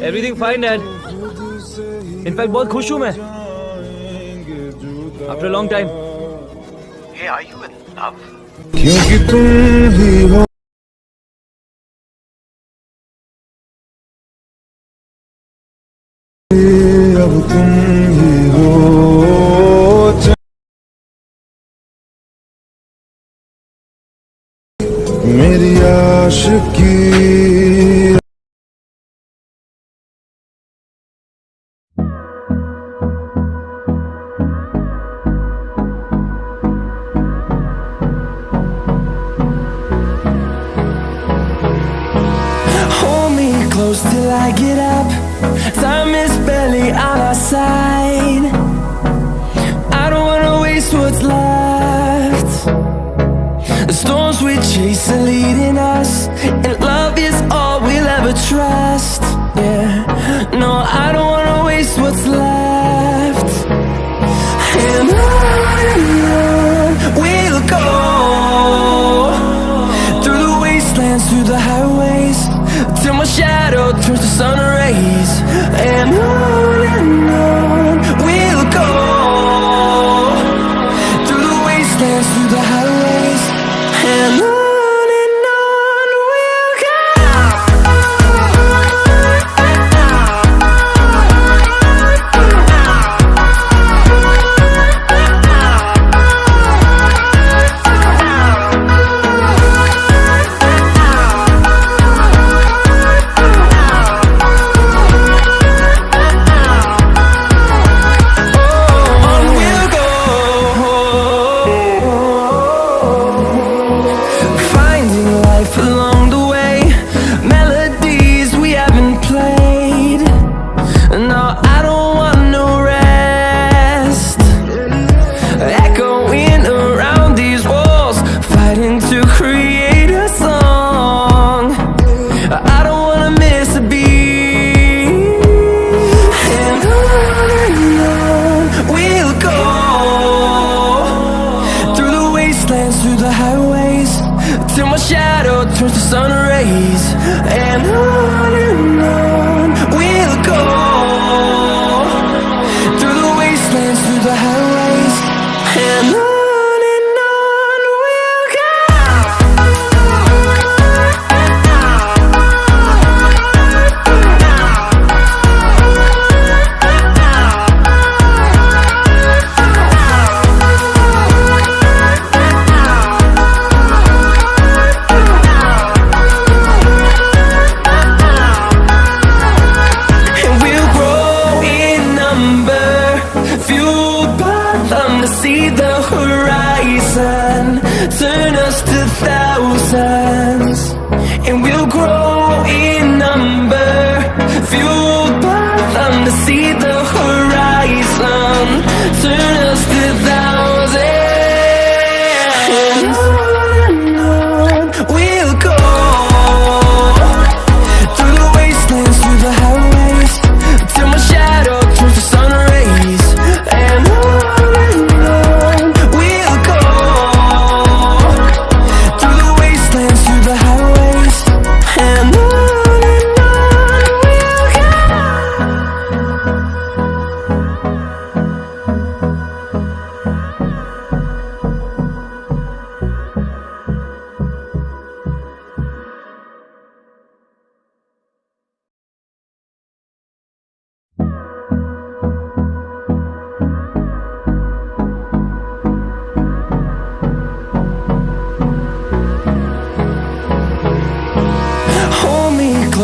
Everything fine, Dad. In fact, बहुत खुश हूँ मैं. After a long time. Hey, are you in love? क्योंकि तुम ही हो अब तुम ही हो मेरी आशिकी till I get up. Time is barely on our side. I don't wanna waste what's left. The storms we chase are leading us, and love is all we'll ever trust. Yeah, no, I don't wanna waste what's left. And on we'll go, through the wastelands, through the highways, till my shadow turns to sun rays. And on we'll go, through the wastelands, through the highways. And on we'll go. Through the highways, till my shadow turns to sun rays. And on we'll go, through the wastelands, through the highways. And on we'll go. See the horizon, turn us to thousands, and we'll grow in number, fueled by them. To see the horizon, turn us to thousands. And on we'll go, through the wastelands, through the highways, till my shadow turns to sun rays. And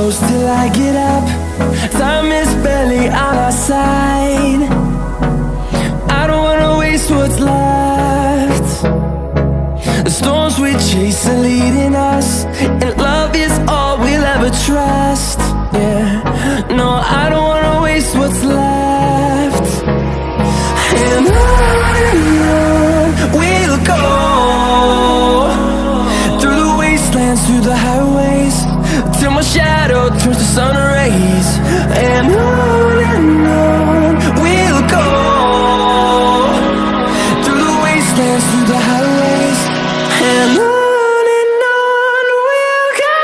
till I get up. Time is barely on our side. I don't wanna waste what's left. The storms we chase are leading us, and love is all we'll ever trust. Yeah, no, I don't wanna waste what's left. And on we'll go, through the wastelands, through the highways, till my shadow turns to sun rays. And on we'll go, through the wastelands, through the highways. And on we'll go.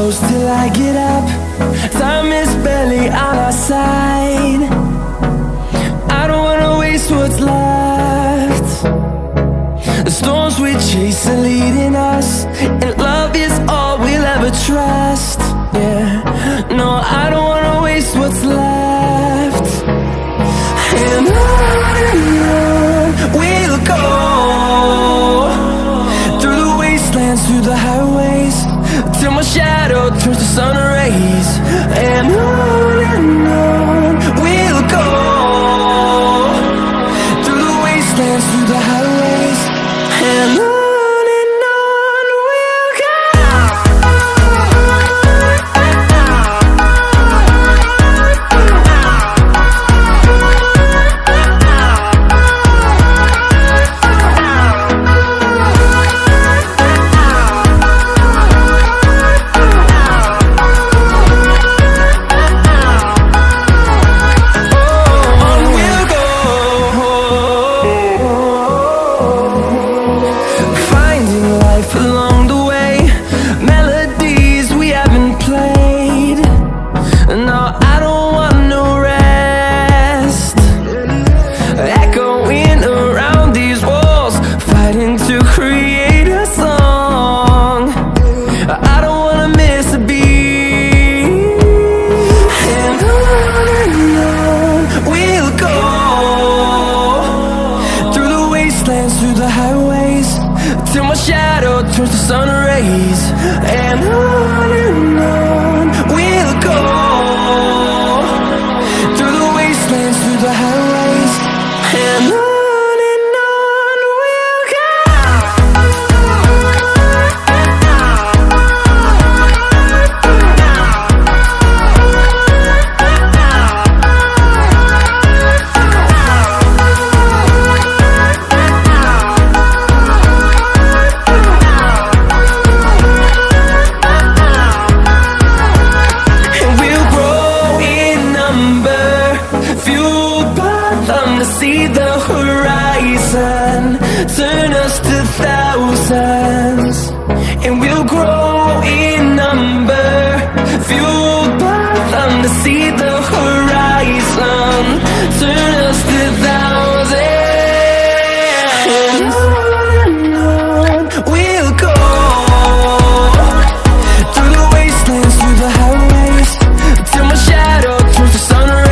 close till I get up. Time is barely on our side. I don't wanna waste what's left. The storms we chase are leading us, and love is all we'll ever trust. Yeah, no, I don't wanna waste what's left. And on we'll go, through the wastelands, through the highways, till my shadow turns to sun rays. And on we'll go, through the wastelands, through the highways, and on we'll go. Along the way, melodies we haven't played. No, I don't want no rest. Echoing around these walls, fighting to create a song. I don't wanna miss a beat. And on we'll go, through the wastelands, through the highways, till my shadow turns to sun rays. And on we'll go, through the wastelands, through the highways, and on we'll go. Fueled by them to see the horizon, turn us to thousands.